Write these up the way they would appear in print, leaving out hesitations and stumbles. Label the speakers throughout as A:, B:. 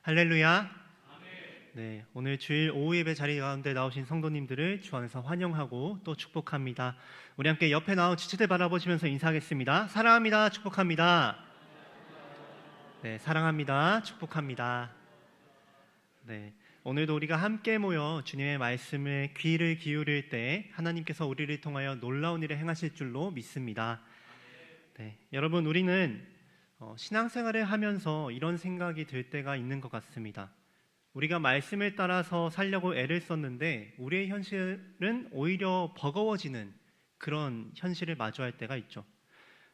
A: 할렐루야. 네, 오늘 주일 오후 예배 자리 가운데 나오신 성도님들을 주 안에서 환영하고 또 축복합니다. 우리 함께 옆에 나온 지체들 바라보시면서 인사하겠습니다. 사랑합니다. 축복합니다. 네, 사랑합니다. 축복합니다. 네, 오늘도 우리가 함께 모여 주님의 말씀에 귀를 기울일 때 하나님께서 우리를 통하여 놀라운 일을 행하실 줄로 믿습니다. 네, 여러분, 우리는 신앙생활을 하면서 이런 생각이 들 때가 있는 것 같습니다. 우리가 말씀을 따라서 살려고 애를 썼는데 우리의 현실은 오히려 버거워지는 그런 현실을 마주할 때가 있죠.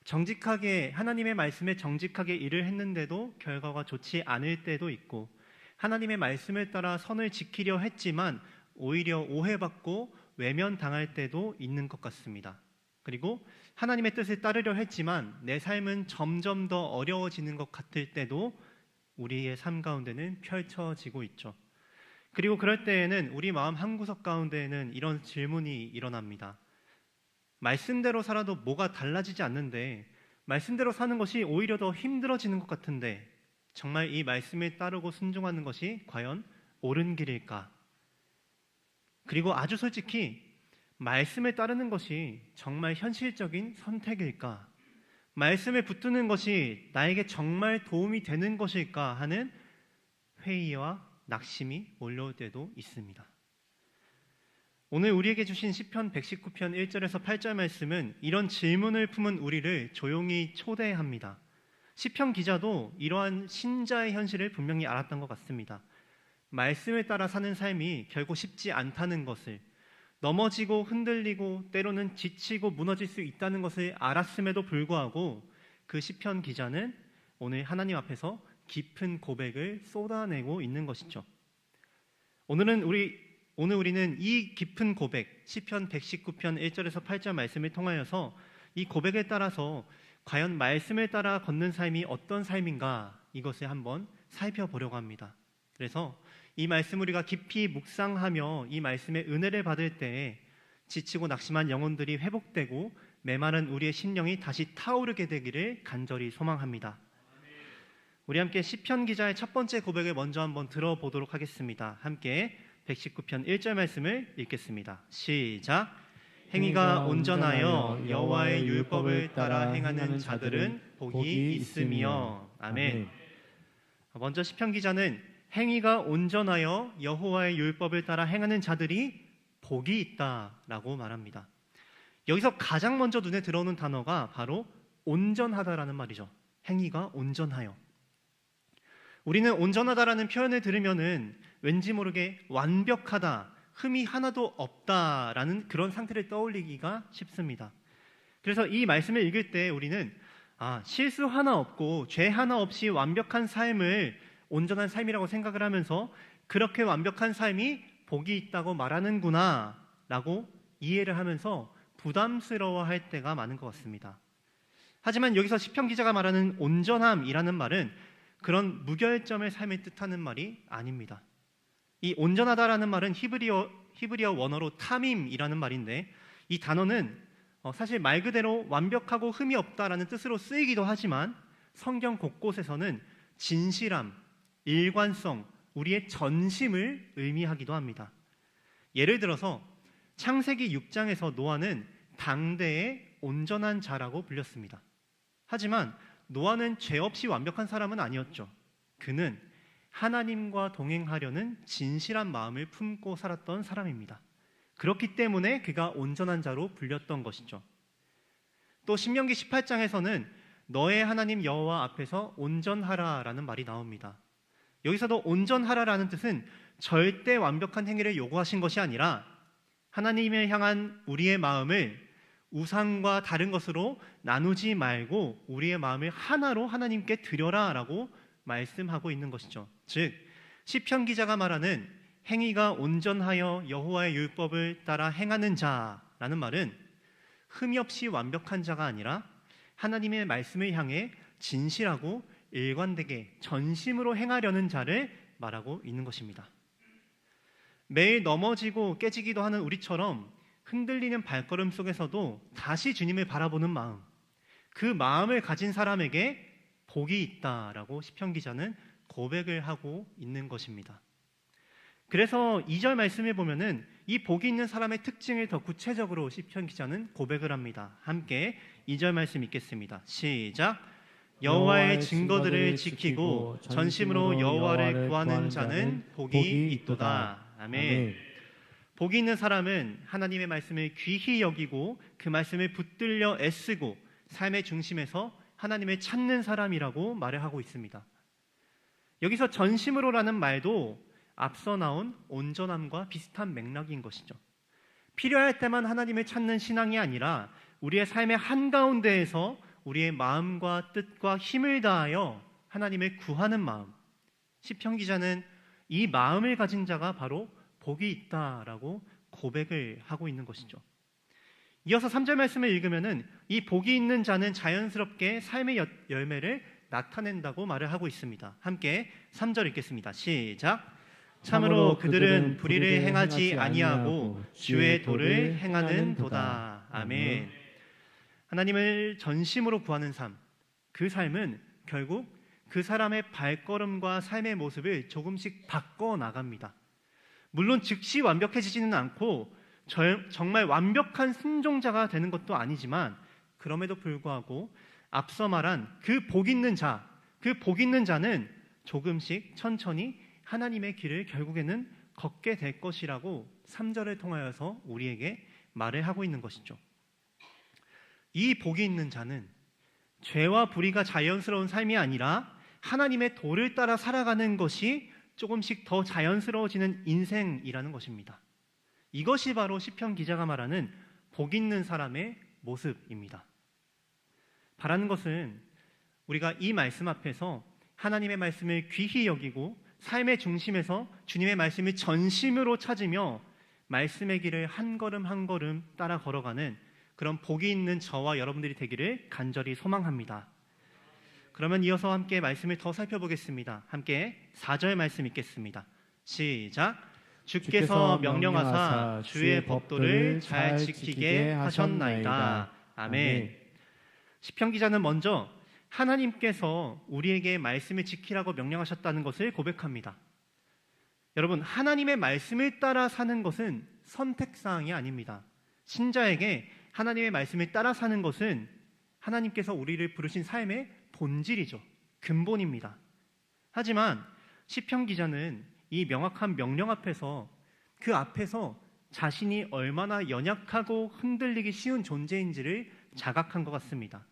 A: 정직하게 하나님의 말씀에 정직하게 일을 했는데도 결과가 좋지 않을 때도 있고, 하나님의 말씀을 따라 선을 지키려 했지만 오히려 오해받고 외면당할 때도 있는 것 같습니다. 그리고 하나님의 뜻을 따르려 했지만 내 삶은 점점 더 어려워지는 것 같을 때도 우리의 삶 가운데는 펼쳐지고 있죠. 그리고 그럴 때에는 우리 마음 한구석 가운데에는 이런 질문이 일어납니다. 말씀대로 살아도 뭐가 달라지지 않는데, 말씀대로 사는 것이 오히려 더 힘들어지는 것 같은데, 정말 이 말씀에 따르고 순종하는 것이 과연 옳은 길일까? 그리고 아주 솔직히 말씀에 따르는 것이 정말 현실적인 선택일까? 말씀에 붙드는 것이 나에게 정말 도움이 되는 것일까 하는 회의와 낙심이 몰려올 때도 있습니다. 오늘 우리에게 주신 시편 119편 1절에서 8절 말씀은 이런 질문을 품은 우리를 조용히 초대합니다. 시편 기자도 이러한 신자의 현실을 분명히 알았던 것 같습니다. 말씀에 따라 사는 삶이 결코 쉽지 않다는 것을, 넘어지고 흔들리고 때로는 지치고 무너질 수 있다는 것을 알았음에도 불구하고 그 시편 기자는 오늘 하나님 앞에서 깊은 고백을 쏟아내고 있는 것이죠. 오늘 우리는 이 깊은 고백, 시편 119편 1절에서 8절 말씀을 통하여서 이 고백에 따라서 과연 말씀에 따라 걷는 삶이 어떤 삶인가, 이것을 한번 살펴보려고 합니다. 그래서 이 말씀 우리가 깊이 묵상하며 이 말씀의 은혜를 받을 때 지치고 낙심한 영혼들이 회복되고 메마른 우리의 심령이 다시 타오르게 되기를 간절히 소망합니다. 우리 함께 시편 기자의 첫 번째 고백을 먼저 한번 들어보도록 하겠습니다. 함께 119편 1절 말씀을 읽겠습니다. 시작. 행위가 온전하여 여호와의 율법을 따라 행하는 자들은 복이 있으며. 아멘. 먼저 시편 기자는 행위가 온전하여 여호와의 율법을 따라 행하는 자들이 복이 있다라고 말합니다. 여기서 가장 먼저 눈에 들어오는 단어가 바로 온전하다라는 말이죠. 행위가 온전하여. 우리는 온전하다라는 표현을 들으면은 왠지 모르게 완벽하다, 흠이 하나도 없다라는 그런 상태를 떠올리기가 쉽습니다. 그래서 이 말씀을 읽을 때 우리는 실수 하나 없고 죄 하나 없이 완벽한 삶을 온전한 삶이라고 생각을 하면서 그렇게 완벽한 삶이 복이 있다고 말하는구나 라고 이해를 하면서 부담스러워할 때가 많은 것 같습니다. 하지만 여기서 시편 기자가 말하는 온전함이라는 말은 그런 무결점의 삶을 뜻하는 말이 아닙니다. 이 온전하다라는 말은 히브리어 원어로 타밈이라는 말인데, 이 단어는 사실 말 그대로 완벽하고 흠이 없다라는 뜻으로 쓰이기도 하지만 성경 곳곳에서는 진실함, 일관성, 우리의 전심을 의미하기도 합니다. 예를 들어서 창세기 6장에서 노아는 당대의 온전한 자라고 불렸습니다. 하지만 노아는 죄 없이 완벽한 사람은 아니었죠. 그는 하나님과 동행하려는 진실한 마음을 품고 살았던 사람입니다. 그렇기 때문에 그가 온전한 자로 불렸던 것이죠. 또 신명기 18장에서는 너의 하나님 여호와 앞에서 온전하라라는 말이 나옵니다. 여기서도 온전하라라는 뜻은 절대 완벽한 행위를 요구하신 것이 아니라 하나님을 향한 우리의 마음을 우상과 다른 것으로 나누지 말고 우리의 마음을 하나로 하나님께 드려라라고 말씀하고 있는 것이죠. 즉 시편 기자가 말하는 행위가 온전하여 여호와의 율법을 따라 행하는 자라는 말은 흠이 없이 완벽한 자가 아니라 하나님의 말씀을 향해 진실하고 일관되게 전심으로 행하려는 자를 말하고 있는 것입니다. 매일 넘어지고 깨지기도 하는 우리처럼 흔들리는 발걸음 속에서도 다시 주님을 바라보는 마음, 그 마음을 가진 사람에게 복이 있다라고 시편 기자는 고백을 하고 있는 것입니다. 그래서 2절 말씀에 보면은 이 복이 있는 사람의 특징을 더 구체적으로 시편 기자는 고백을 합니다. 함께 2절 말씀 읽겠습니다. 시작. 여호와의 증거들을 지키고 전심으로 여호와를 구하는 자는 복이 있도다. 아멘. 복이 있는 사람은 하나님의 말씀을 귀히 여기고 그 말씀을 붙들려 애쓰고 삶의 중심에서 하나님을 찾는 사람이라고 말을 하고 있습니다. 여기서 전심으로라는 말도 앞서 나온 온전함과 비슷한 맥락인 것이죠. 필요할 때만 하나님을 찾는 신앙이 아니라 우리의 삶의 한가운데에서 우리의 마음과 뜻과 힘을 다하여 하나님을 구하는 마음, 시편 기자는 이 마음을 가진 자가 바로 복이 있다라고 고백을 하고 있는 것이죠. 이어서 3절 말씀을 읽으면은 이 복이 있는 자는 자연스럽게 삶의 열매를 나타낸다고 말을 하고 있습니다. 함께 3절 읽겠습니다. 시작. 참으로 그들은 불의를 행하지 아니하고 주의 도를 행하는 도다. 아멘. 하나님을 전심으로 구하는 삶, 그 삶은 결국 그 사람의 발걸음과 삶의 모습을 조금씩 바꿔 나갑니다. 물론 즉시 완벽해지지는 않고 정말 완벽한 순종자가 되는 것도 아니지만 그럼에도 불구하고 앞서 말한 그 복 있는 자, 그 복 있는 자는 조금씩 천천히 하나님의 길을 결국에는 걷게 될 것이라고 3절을 통하여서 우리에게 말을 하고 있는 것이죠. 이 복이 있는 자는 죄와 불의가 자연스러운 삶이 아니라 하나님의 도를 따라 살아가는 것이 조금씩 더 자연스러워지는 인생이라는 것입니다. 이것이 바로 시편 기자가 말하는 복 있는 사람의 모습입니다. 바라는 것은 우리가 이 말씀 앞에서 하나님의 말씀을 귀히 여기고 삶의 중심에서 주님의 말씀을 전심으로 찾으며 말씀의 길을 한 걸음 한 걸음 따라 걸어가는 그런 복이 있는 저와 여러분들이 되기를 간절히 소망합니다. 그러면 이어서 함께 말씀을 더 살펴보겠습니다. 함께 4절 말씀 읽겠습니다. 시작. 주께서 명령하사 주의 법도를 잘 지키게 하셨나이다. 아멘. 시편 기자는 먼저 하나님께서 우리에게 말씀을 지키라고 명령하셨다는 것을 고백합니다. 여러분, 하나님의 말씀을 따라 사는 것은 선택사항이 아닙니다. 신자에게 하나님의 말씀을 따라 사는 것은 하나님께서 우리를 부르신 삶의 본질이죠. 근본입니다. 하지만 시편 기자는 이 명확한 명령 앞에서 그 앞에서 자신이 얼마나 연약하고 흔들리기 쉬운 존재인지를 자각한 것 같습니다.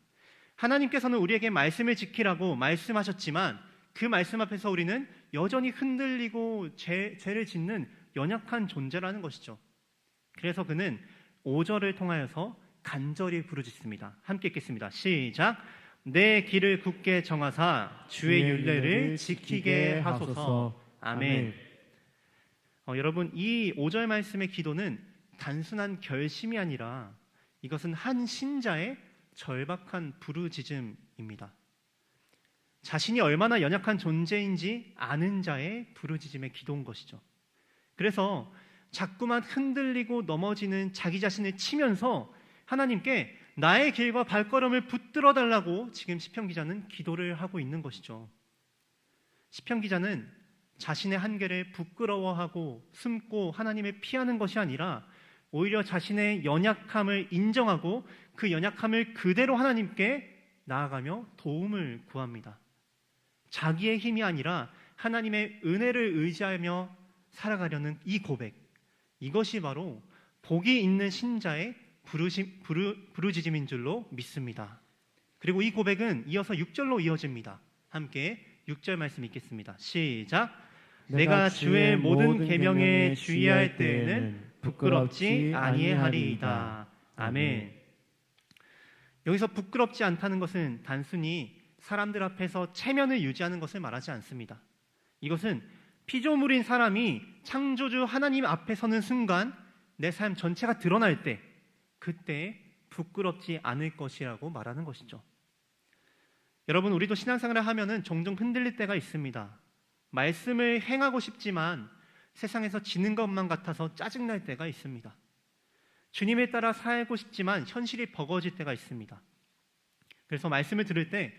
A: 하나님께서는 우리에게 말씀을 지키라고 말씀하셨지만 그 말씀 앞에서 우리는 여전히 흔들리고 죄를 짓는 연약한 존재라는 것이죠. 그래서 그는 5절을 통하여서 간절히 부르짖습니다. 함께 읽겠습니다. 시작. 내 길을 굳게 정하사 주의 율례를 지키게 하소서. 아멘. 여러분, 이 5절 말씀의 기도는 단순한 결심이 아니라 이것은 한 신자의 절박한 부르짖음입니다. 자신이 얼마나 연약한 존재인지 아는 자의 부르짖음의 기도인 것이죠. 그래서 자꾸만 흔들리고 넘어지는 자기 자신을 치면서 하나님께 나의 길과 발걸음을 붙들어 달라고 지금 시편 기자는 기도를 하고 있는 것이죠. 시편 기자는 자신의 한계를 부끄러워하고 숨고 하나님을 피하는 것이 아니라 오히려 자신의 연약함을 인정하고 그 연약함을 그대로 하나님께 나아가며 도움을 구합니다. 자기의 힘이 아니라 하나님의 은혜를 의지하며 살아가려는 이 고백, 이것이 바로 복이 있는 신자의 부르짖음인 줄로 믿습니다. 그리고 이 고백은 이어서 6절로 이어집니다. 함께 6절 말씀 읽겠습니다. 시작. 내가 주의 모든 계명에 주의할 때에는 부끄럽지 아니하리이다. 아멘. 여기서 부끄럽지 않다는 것은 단순히 사람들 앞에서 체면을 유지하는 것을 말하지 않습니다. 이것은 피조물인 사람이 창조주 하나님 앞에 서는 순간 내 삶 전체가 드러날 때 그때 부끄럽지 않을 것이라고 말하는 것이죠. 여러분, 우리도 신앙생활을 하면은 종종 흔들릴 때가 있습니다. 말씀을 행하고 싶지만 세상에서 지는 것만 같아서 짜증날 때가 있습니다. 주님에 따라 살고 싶지만 현실이 버거워질 때가 있습니다. 그래서 말씀을 들을 때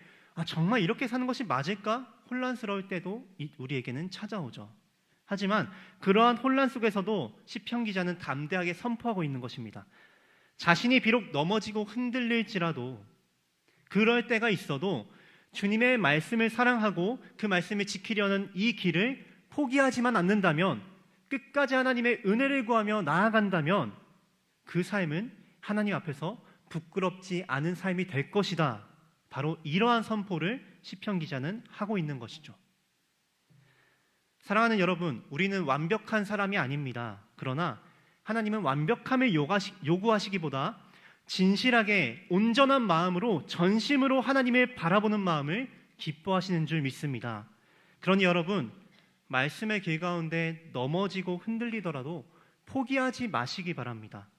A: 정말 이렇게 사는 것이 맞을까? 혼란스러울 때도 우리에게는 찾아오죠. 하지만 그러한 혼란 속에서도 시편 기자는 담대하게 선포하고 있는 것입니다. 자신이 비록 넘어지고 흔들릴지라도, 그럴 때가 있어도 주님의 말씀을 사랑하고 그 말씀을 지키려는 이 길을 포기하지만 않는다면, 끝까지 하나님의 은혜를 구하며 나아간다면 그 삶은 하나님 앞에서 부끄럽지 않은 삶이 될 것이다. 바로 이러한 선포를 시편 기자는 하고 있는 것이죠. 사랑하는 여러분, 우리는 완벽한 사람이 아닙니다. 그러나 하나님은 완벽함을 요구하시기보다 진실하게 온전한 마음으로, 전심으로 하나님을 바라보는 마음을 기뻐하시는 줄 믿습니다. 그러니 여러분, 말씀의 길 가운데 넘어지고 흔들리더라도 포기하지 마시기 바랍니다.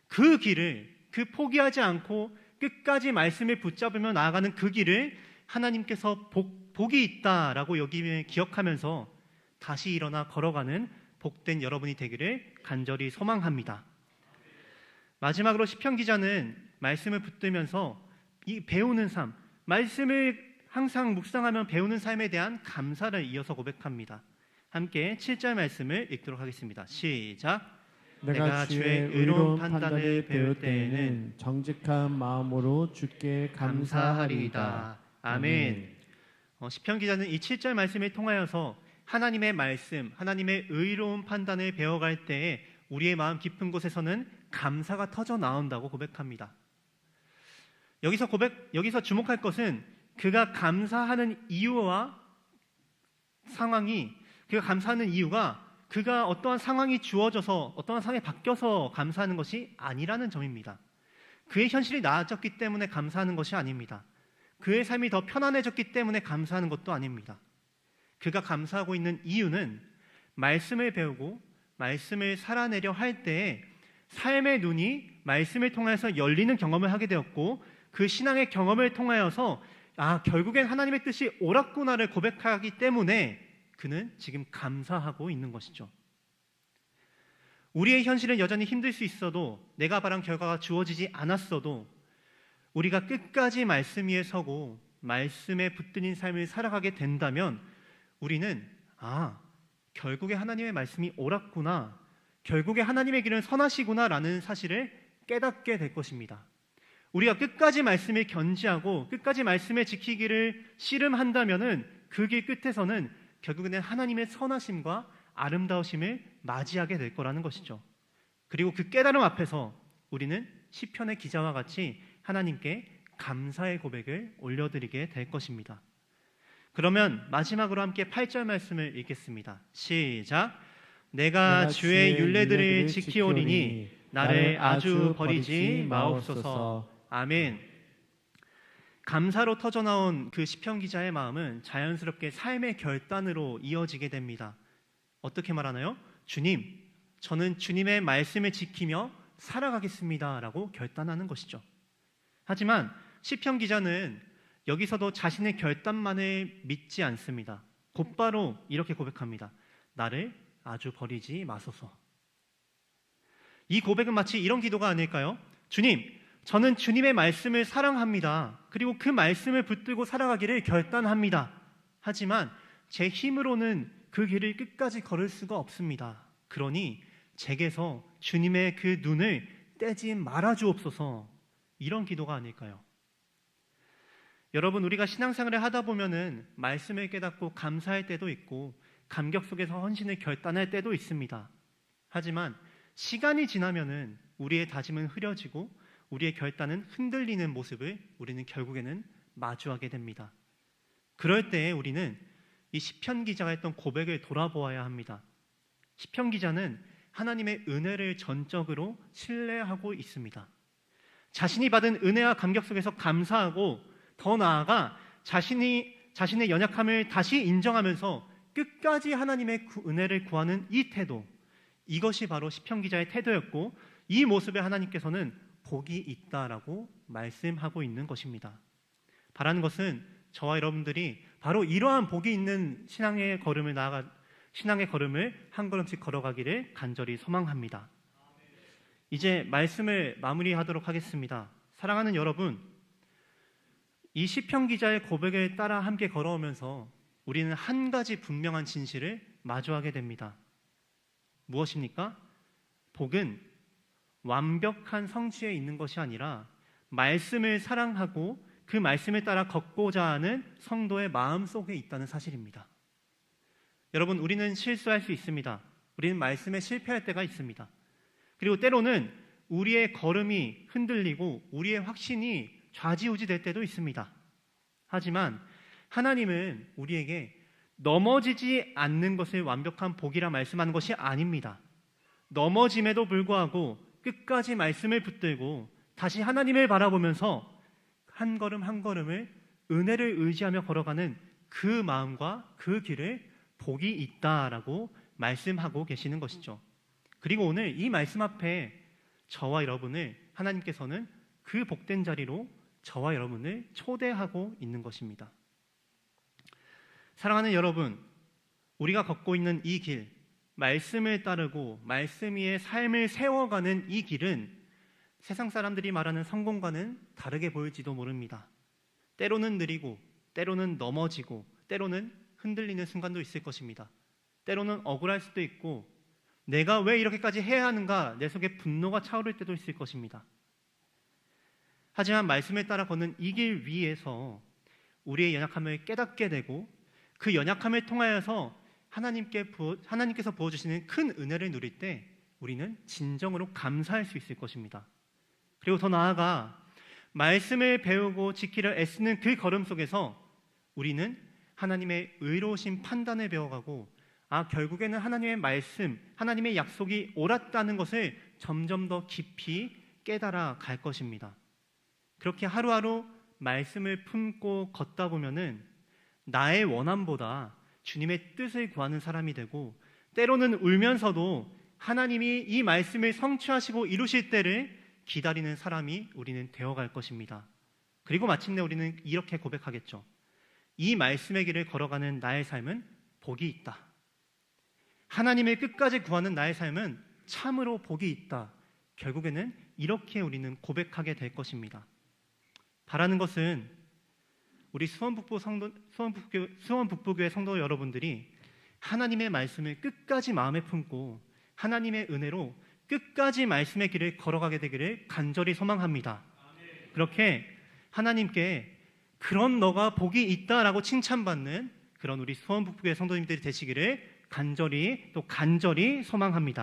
A: 그 길을, 그 포기하지 않고 끝까지 말씀을 붙잡으며 나아가는 그 길을 하나님께서 복이 있다라고 여기며 기억하면서 다시 일어나 걸어가는 복된 여러분이 되기를 간절히 소망합니다. 마지막으로 시편 기자는 말씀을 붙들면서 이 배우는 삶, 말씀을 항상 묵상하며 배우는 삶에 대한 감사를 이어서 고백합니다. 함께 7절 말씀을 읽도록 하겠습니다. 시작.
B: 내가 주의 의로운 판단을 배울 때에는 정직한 마음으로 주께 감사하리이다.
A: 아멘. 시편 기자는 이 7절 말씀을 통하여서 하나님의 말씀, 하나님의 의로운 판단을 배워갈 때에 우리의 마음 깊은 곳에서는 감사가 터져 나온다고 고백합니다. 여기서 주목할 것은 그가 감사하는 이유와 상황이, 그가 감사하는 이유가 그가 어떠한 상황이 주어져서, 어떠한 상황이 바뀌어서 감사하는 것이 아니라는 점입니다. 그의 현실이 나아졌기 때문에 감사하는 것이 아닙니다. 그의 삶이 더 편안해졌기 때문에 감사하는 것도 아닙니다. 그가 감사하고 있는 이유는 말씀을 배우고 말씀을 살아내려 할 때에 삶의 눈이 말씀을 통해서 열리는 경험을 하게 되었고, 그 신앙의 경험을 통하여서 결국엔 하나님의 뜻이 옳았구나를 고백하기 때문에 그는 지금 감사하고 있는 것이죠. 우리의 현실은 여전히 힘들 수 있어도, 내가 바란 결과가 주어지지 않았어도 우리가 끝까지 말씀 위에 서고 말씀에 붙들린 삶을 살아가게 된다면 우리는 결국에 하나님의 말씀이 옳았구나, 결국에 하나님의 길은 선하시구나 라는 사실을 깨닫게 될 것입니다. 우리가 끝까지 말씀을 견지하고 끝까지 말씀을 지키기를 씨름한다면 그 길 끝에서는 결국에는 하나님의 선하심과 아름다우심을 맞이하게 될 거라는 것이죠. 그리고 그 깨달음 앞에서 우리는 시편의 기자와 같이 하나님께 감사의 고백을 올려드리게 될 것입니다. 그러면 마지막으로 함께 8절 말씀을 읽겠습니다. 시작. 내가 주의 율례들을 지키오리니 나를 아주 버리지 마옵소서. 아멘. 감사로 터져나온 그 시편 기자의 마음은 자연스럽게 삶의 결단으로 이어지게 됩니다. 어떻게 말하나요? 주님, 저는 주님의 말씀을 지키며 살아가겠습니다 라고 결단하는 것이죠. 하지만 시편 기자는 여기서도 자신의 결단만을 믿지 않습니다. 곧바로 이렇게 고백합니다. 나를 아주 버리지 마소서. 이 고백은 마치 이런 기도가 아닐까요? 주님, 저는 주님의 말씀을 사랑합니다. 그리고 그 말씀을 붙들고 살아가기를 결단합니다. 하지만 제 힘으로는 그 길을 끝까지 걸을 수가 없습니다. 그러니 제게서 주님의 그 눈을 떼지 말아 주옵소서. 이런 기도가 아닐까요? 여러분, 우리가 신앙생활을 하다 보면은 말씀을 깨닫고 감사할 때도 있고 감격 속에서 헌신을 결단할 때도 있습니다. 하지만 시간이 지나면은 우리의 다짐은 흐려지고 우리의 결단은 흔들리는 모습을 우리는 결국에는 마주하게 됩니다. 그럴 때에 우리는 이 시편 기자가 했던 고백을 돌아보아야 합니다. 시편 기자는 하나님의 은혜를 전적으로 신뢰하고 있습니다. 자신이 받은 은혜와 감격 속에서 감사하고 더 나아가 자신의 연약함을 다시 인정하면서 끝까지 하나님의 은혜를 구하는 이 태도, 이것이 바로 시편 기자의 태도였고 이 모습에 하나님께서는 복이 있다라고 말씀하고 있는 것입니다. 바라는 것은 저와 여러분들이 바로 이러한 복이 있는 신앙의 걸음을 한 걸음씩 걸어가기를 간절히 소망합니다. 이제 말씀을 마무리하도록 하겠습니다. 사랑하는 여러분, 이 시편 기자의 고백을 따라 함께 걸어오면서 우리는 한 가지 분명한 진실을 마주하게 됩니다. 무엇입니까? 복은 완벽한 성취에 있는 것이 아니라 말씀을 사랑하고 그 말씀에 따라 걷고자 하는 성도의 마음 속에 있다는 사실입니다. 여러분, 우리는 실수할 수 있습니다. 우리는 말씀에 실패할 때가 있습니다. 그리고 때로는 우리의 걸음이 흔들리고 우리의 확신이 좌지우지 될 때도 있습니다. 하지만 하나님은 우리에게 넘어지지 않는 것을 완벽한 복이라 말씀하는 것이 아닙니다. 넘어짐에도 불구하고 끝까지 말씀을 붙들고 다시 하나님을 바라보면서 한 걸음 한 걸음을 은혜를 의지하며 걸어가는 그 마음과 그 길을 복이 있다라고 말씀하고 계시는 것이죠. 그리고 오늘 이 말씀 앞에 저와 여러분을 하나님께서는 그 복된 자리로 저와 여러분을 초대하고 있는 것입니다. 사랑하는 여러분, 우리가 걷고 있는 이 길, 말씀을 따르고 말씀 위에 삶을 세워가는 이 길은 세상 사람들이 말하는 성공과는 다르게 보일지도 모릅니다. 때로는 느리고, 때로는 넘어지고, 때로는 흔들리는 순간도 있을 것입니다. 때로는 억울할 수도 있고, 내가 왜 이렇게까지 해야 하는가, 내 속에 분노가 차오를 때도 있을 것입니다. 하지만 말씀에 따라 걷는 이 길 위에서 우리의 연약함을 깨닫게 되고 그 연약함을 통하여서 하나님께서 부어주시는 큰 은혜를 누릴 때 우리는 진정으로 감사할 수 있을 것입니다. 그리고 더 나아가 말씀을 배우고 지키려 애쓰는 그 걸음 속에서 우리는 하나님의 의로우신 판단을 배워가고 결국에는 하나님의 말씀, 하나님의 약속이 옳았다는 것을 점점 더 깊이 깨달아 갈 것입니다. 그렇게 하루하루 말씀을 품고 걷다 보면은 나의 원함보다 주님의 뜻을 구하는 사람이 되고 때로는 울면서도 하나님이 이 말씀을 성취하시고 이루실 때를 기다리는 사람이 우리는 되어갈 것입니다. 그리고 마침내 우리는 이렇게 고백하겠죠. 이 말씀의 길을 걸어가는 나의 삶은 복이 있다. 하나님을 끝까지 구하는 나의 삶은 참으로 복이 있다. 결국에는 이렇게 우리는 고백하게 될 것입니다. 바라는 것은 우리 수원북부교회 성도 여러분들이 하나님의 말씀을 끝까지 마음에 품고 하나님의 은혜로 끝까지 말씀의 길을 걸어가게 되기를 간절히 소망합니다. 그렇게 하나님께 그런 너가 복이 있다라고 칭찬받는 그런 우리 수원북부교회 성도님들이 되시기를 간절히 소망합니다.